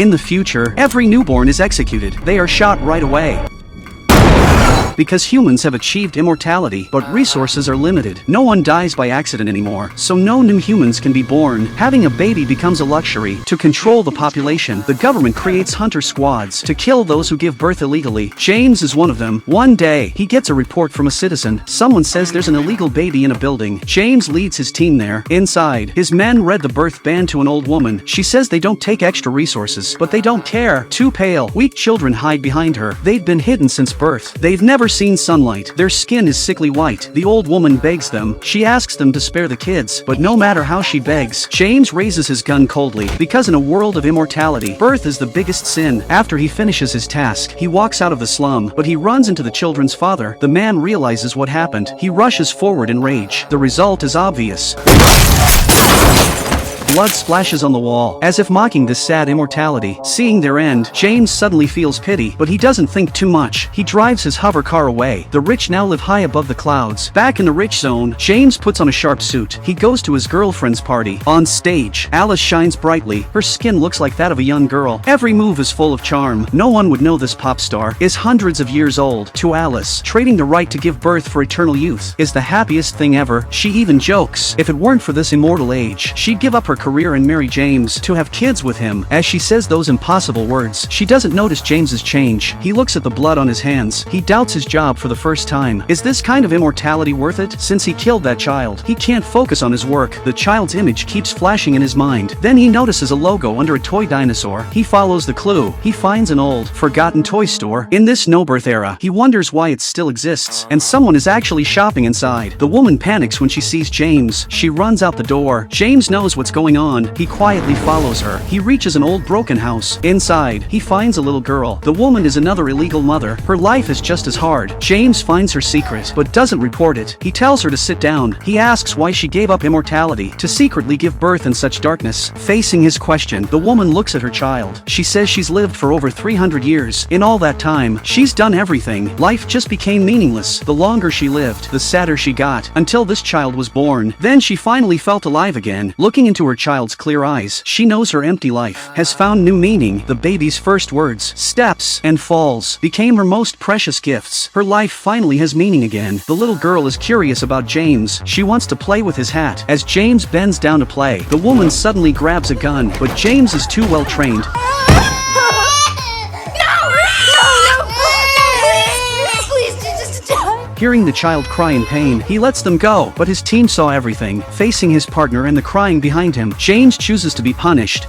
In the future, every newborn is executed. They are shot right away. Because humans have achieved immortality, but resources are limited. No one dies by accident anymore, so no new humans can be born. Having a baby becomes a luxury. To control the population, the government creates hunter squads to kill those who give birth illegally. James is one of them. One day, he gets a report from a citizen. Someone says there's an illegal baby in a building. James leads his team there. Inside, his men read the birth ban to an old woman. She says they don't take extra resources, but they don't care. Two pale, weak children hide behind her. They've been hidden since birth. They've never seen sunlight. Their skin is sickly white. The old woman begs them. She asks them to spare the kids, but no matter how she begs, James raises his gun coldly, because in a world of immortality, birth is the biggest sin. After he finishes his task, he walks out of the slum, but he runs into the children's father. The man realizes what happened. He rushes forward in rage. The result is obvious. Blood splashes on the wall, as if mocking this sad immortality. Seeing their end, James suddenly feels pity, but he doesn't think too much. He drives his hover car away. The rich now live high above the clouds. Back in the rich zone, James puts on a sharp suit. He goes to his girlfriend's party. On stage, Alice shines brightly. Her skin looks like that of a young girl. Every move is full of charm. No one would know this pop star is hundreds of years old. To Alice, trading the right to give birth for eternal youth is the happiest thing ever. She even jokes, if it weren't for this immortal age, she'd give up her career and marry James to have kids with him. As she says those impossible words, she doesn't notice James's change. He looks at the blood on his hands. He doubts his job for the first time. Is this kind of immortality worth it? Since he killed that child, he can't focus on his work. The child's image keeps flashing in his mind. Then he notices a logo under a toy dinosaur. He follows the clue. He finds an old, forgotten toy store. In this no-birth era, he wonders why it still exists, and someone is actually shopping inside. The woman panics when she sees James. She runs out the door. James knows what's going on. He quietly follows her. He reaches an old broken house. Inside, he finds a little girl. The woman is another illegal mother. Her life is just as hard. James finds her secret, but doesn't report it. He tells her to sit down. He asks why she gave up immortality to secretly give birth in such darkness. Facing his question, the woman looks at her child. She says she's lived for over 300 years. In all that time, she's done everything. Life just became meaningless. The longer she lived, the sadder she got, until this child was born. Then she finally felt alive again. Looking into her child's clear eyes, she knows her empty life has found new meaning. The baby's first words, steps, and falls became her most precious gifts. Her life finally has meaning again. The little girl is curious about James. She wants to play with his hat. As James bends down to play, the woman suddenly grabs a gun, but James is too well trained. Hearing the child cry in pain, he lets them go, but his team saw everything. Facing his partner and the crying behind him, James chooses to be punished.